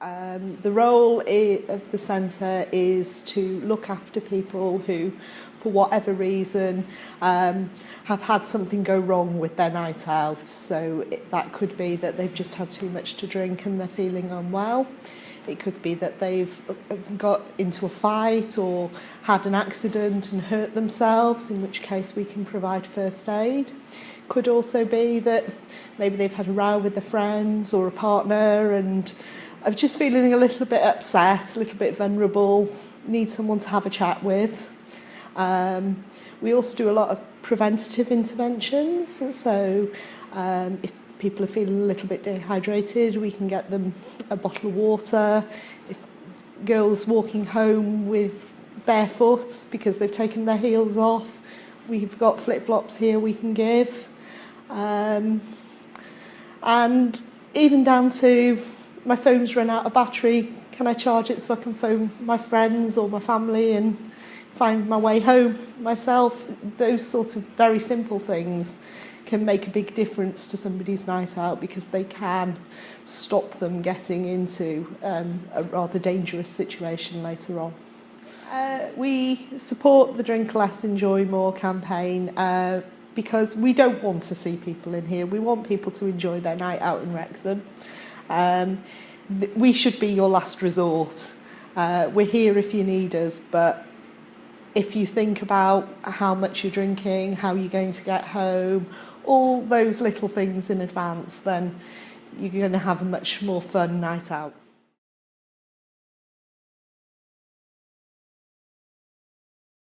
The role of the centre is to look after people who, for whatever reason, have had something go wrong with their night out. So that could be that they've just had too much to drink and they're feeling unwell. It could be that they've got into a fight or had an accident and hurt themselves, in which case we can provide first aid. Could also be that maybe they've had a row with their friends or a partner and are just feeling a little bit upset, a little bit vulnerable, need someone to have a chat with. We also do a lot of preventative interventions, so if people are feeling a little bit dehydrated, we can get them a bottle of water. If girls walking home with barefoot because they've taken their heels off, we've got flip-flops here we can give. And even down to my phone's run out of battery, can I charge it so I can phone my friends or my family and find my way home myself? Those sort of very simple things can make a big difference to somebody's night out because they can stop them getting into a rather dangerous situation later on. We support the Drink Less, Enjoy More campaign because we don't want to see people in here. We want people to enjoy their night out in Wrecsam. We should be your last resort. We're here if you need us, but if you think about how much you're drinking, how you're going to get home, all those little things in advance, then you're going to have a much more fun night out.